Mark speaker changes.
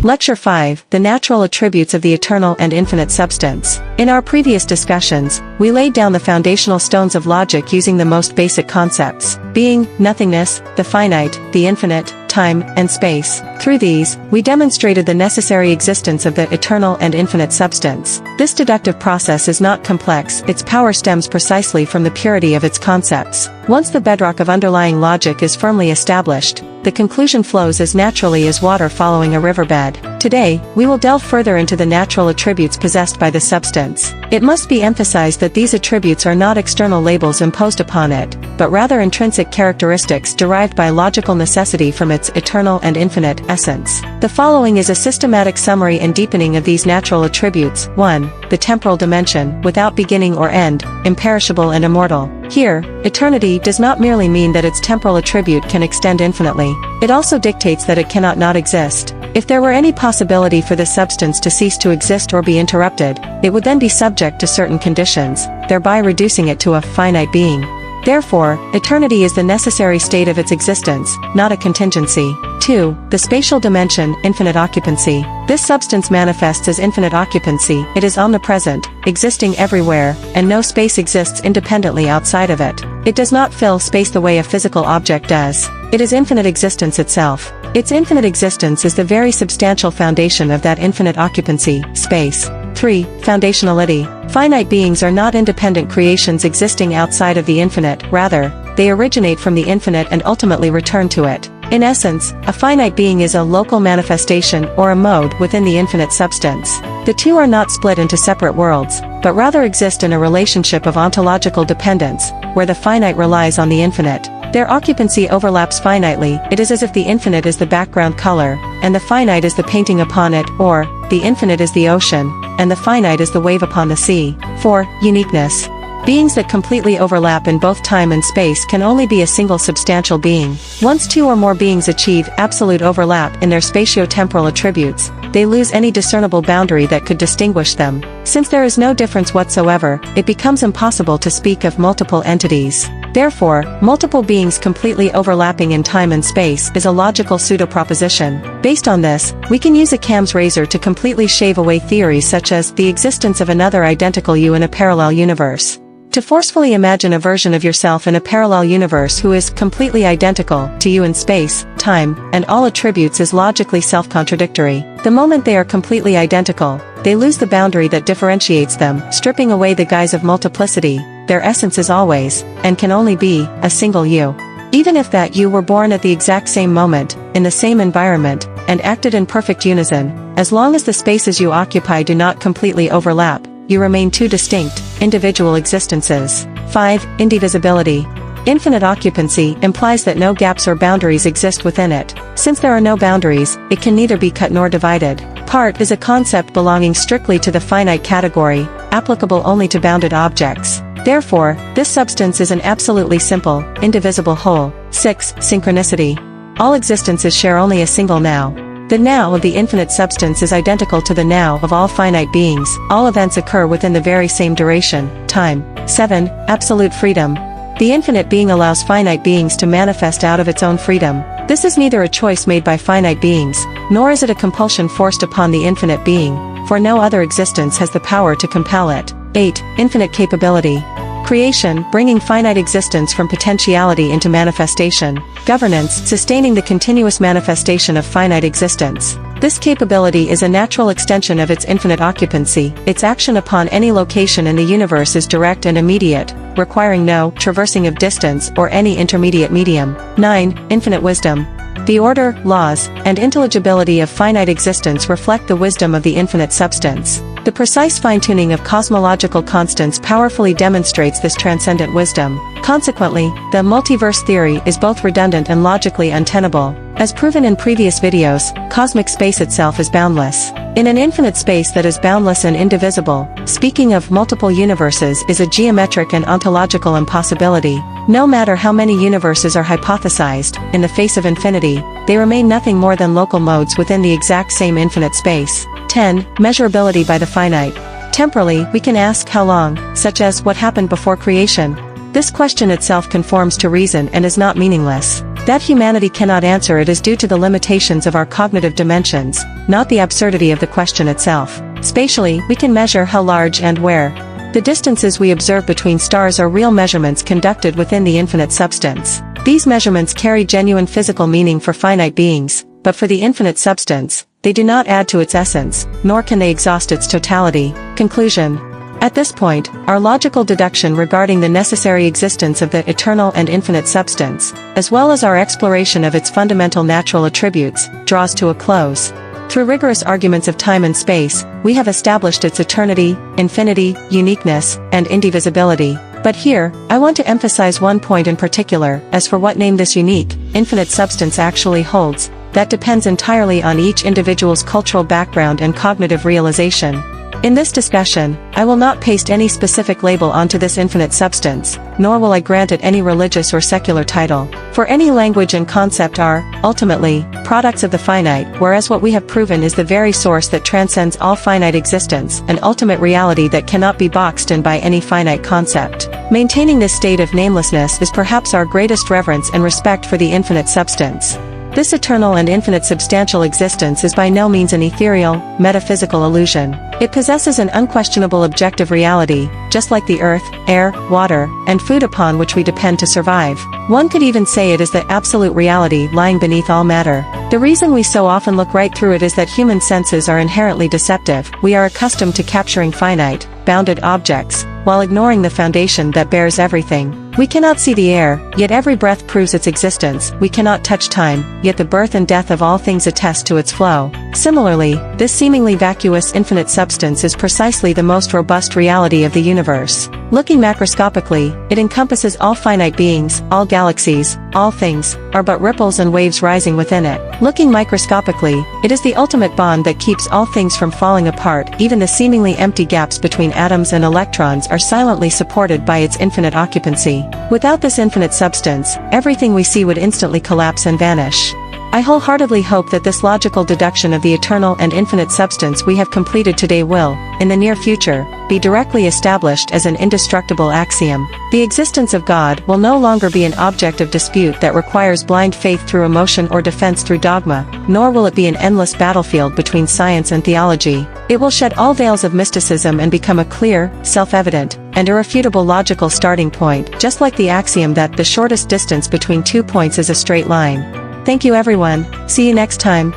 Speaker 1: Lecture 5, The Natural Attributes of the Eternal and Infinite Substance. In our previous discussions, we laid down the foundational stones of logic using the most basic concepts: being, nothingness, the finite, the infinite, time, and space. Through these, we demonstrated the necessary existence of the eternal and infinite substance. This deductive process is not complex, its power stems precisely from the purity of its concepts. Once the bedrock of underlying logic is firmly established, the conclusion flows as naturally as water following a riverbed. Today, we will delve further into the natural attributes possessed by the substance. It must be emphasized that these attributes are not external labels imposed upon it, but rather intrinsic characteristics derived by logical necessity from its eternal and infinite essence. The following is a systematic summary and deepening of these natural attributes. 1. The temporal dimension, without beginning or end, imperishable and immortal. Here, eternity does not merely mean that its temporal attribute can extend infinitely. It also dictates that it cannot not exist. If there were any possibility for this substance to cease to exist or be interrupted, it would then be subject to certain conditions, thereby reducing it to a finite being. Therefore, eternity is the necessary state of its existence, not a contingency. 2. The spatial dimension, infinite occupancy. This substance manifests as infinite occupancy. It is omnipresent, existing everywhere, and no space exists independently outside of it. It does not fill space the way a physical object does. It is infinite existence itself. Its infinite existence is the very substantial foundation of that infinite occupancy, space. 3. Foundationality. Finite beings are not independent creations existing outside of the infinite, rather, they originate from the infinite and ultimately return to it. In essence, a finite being is a local manifestation or a mode within the infinite substance. The two are not split into separate worlds, but rather exist in a relationship of ontological dependence, where the finite relies on the infinite. Their occupancy overlaps finitely. It is as if the infinite is the background color, and the finite is the painting upon it, or, the infinite is the ocean, and the finite is the wave upon the sea. 4. Uniqueness. Beings that completely overlap in both time and space can only be a single substantial being. Once two or more beings achieve absolute overlap in their spatio-temporal attributes, they lose any discernible boundary that could distinguish them. Since there is no difference whatsoever, it becomes impossible to speak of multiple entities. Therefore, multiple beings completely overlapping in time and space is a logical pseudo-proposition. Based on this, we can use Occam's razor to completely shave away theories such as the existence of another identical you in a parallel universe. To forcefully imagine a version of yourself in a parallel universe who is completely identical to you in space, time, and all attributes is logically self-contradictory. The moment they are completely identical, they lose the boundary that differentiates them, stripping away the guise of multiplicity. Their essence is always, and can only be, a single you. Even if that you were born at the exact same moment, in the same environment, and acted in perfect unison, as long as the spaces you occupy do not completely overlap, you remain two distinct, individual existences. 5. Indivisibility. Infinite occupancy implies that no gaps or boundaries exist within it. Since there are no boundaries, it can neither be cut nor divided. Part is a concept belonging strictly to the finite category, applicable only to bounded objects. Therefore, this substance is an absolutely simple, indivisible whole. 6. Synchronicity. All existences share only a single now. The now of the infinite substance is identical to the now of all finite beings. All events occur within the very same duration, time. 7. Absolute freedom. The infinite being allows finite beings to manifest out of its own freedom. This is neither a choice made by finite beings, nor is it a compulsion forced upon the infinite being, for no other existence has the power to compel it. 8. Infinite capability. Creation, bringing finite existence from potentiality into manifestation. Governance, sustaining the continuous manifestation of finite existence. This capability is a natural extension of its infinite occupancy. Its action upon any location in the universe is direct and immediate, requiring no traversing of distance or any intermediate medium. 9. Infinite wisdom. The order, laws, and intelligibility of finite existence reflect the wisdom of the infinite substance. The precise fine-tuning of cosmological constants powerfully demonstrates this transcendent wisdom. Consequently, the multiverse theory is both redundant and logically untenable. As proven in previous videos, cosmic space itself is boundless. In an infinite space that is boundless and indivisible, speaking of multiple universes is a geometric and ontological impossibility. No matter how many universes are hypothesized, in the face of infinity, they remain nothing more than local modes within the exact same infinite space. 10. Measurability by the finite. Temporally, we can ask how long, such as what happened before creation. This question itself conforms to reason and is not meaningless. That humanity cannot answer it is due to the limitations of our cognitive dimensions, not the absurdity of the question itself. Spatially, we can measure how large and where. The distances we observe between stars are real measurements conducted within the infinite substance. These measurements carry genuine physical meaning for finite beings, but for the infinite substance, they do not add to its essence, nor can they exhaust its totality. Conclusion. At this point, our logical deduction regarding the necessary existence of the eternal and infinite substance, as well as our exploration of its fundamental natural attributes, draws to a close. Through rigorous arguments of time and space, we have established its eternity, infinity, uniqueness, and indivisibility. But here, I want to emphasize one point in particular. As for what name this unique, infinite substance actually holds, that depends entirely on each individual's cultural background and cognitive realization. In this discussion, I will not paste any specific label onto this infinite substance, nor will I grant it any religious or secular title. For any language and concept are, ultimately, products of the finite, whereas what we have proven is the very source that transcends all finite existence, an ultimate reality that cannot be boxed in by any finite concept. Maintaining this state of namelessness is perhaps our greatest reverence and respect for the infinite substance. This eternal and infinite substantial existence is by no means an ethereal, metaphysical illusion. It possesses an unquestionable objective reality, just like the earth, air, water, and food upon which we depend to survive. One could even say it is the absolute reality lying beneath all matter. The reason we so often look right through it is that human senses are inherently deceptive. We are accustomed to capturing finite, bounded objects, while ignoring the foundation that bears everything. We cannot see the air, yet every breath proves its existence. We cannot touch time, yet the birth and death of all things attest to its flow. Similarly, this seemingly vacuous infinite substance is precisely the most robust reality of the universe. Looking macroscopically, it encompasses all finite beings, all galaxies, all things, are but ripples and waves rising within it. Looking microscopically, it is the ultimate bond that keeps all things from falling apart. Even the seemingly empty gaps between atoms and electrons are silently supported by its infinite occupancy. Without this infinite substance, everything we see would instantly collapse and vanish. I wholeheartedly hope that this logical deduction of the eternal and infinite substance we have completed today will, in the near future, be directly established as an indestructible axiom. The existence of God will no longer be an object of dispute that requires blind faith through emotion or defense through dogma, nor will it be an endless battlefield between science and theology. It will shed all veils of mysticism and become a clear, self-evident, and irrefutable logical starting point, just like the axiom that the shortest distance between 2 points is a straight line. Thank you everyone, see you next time.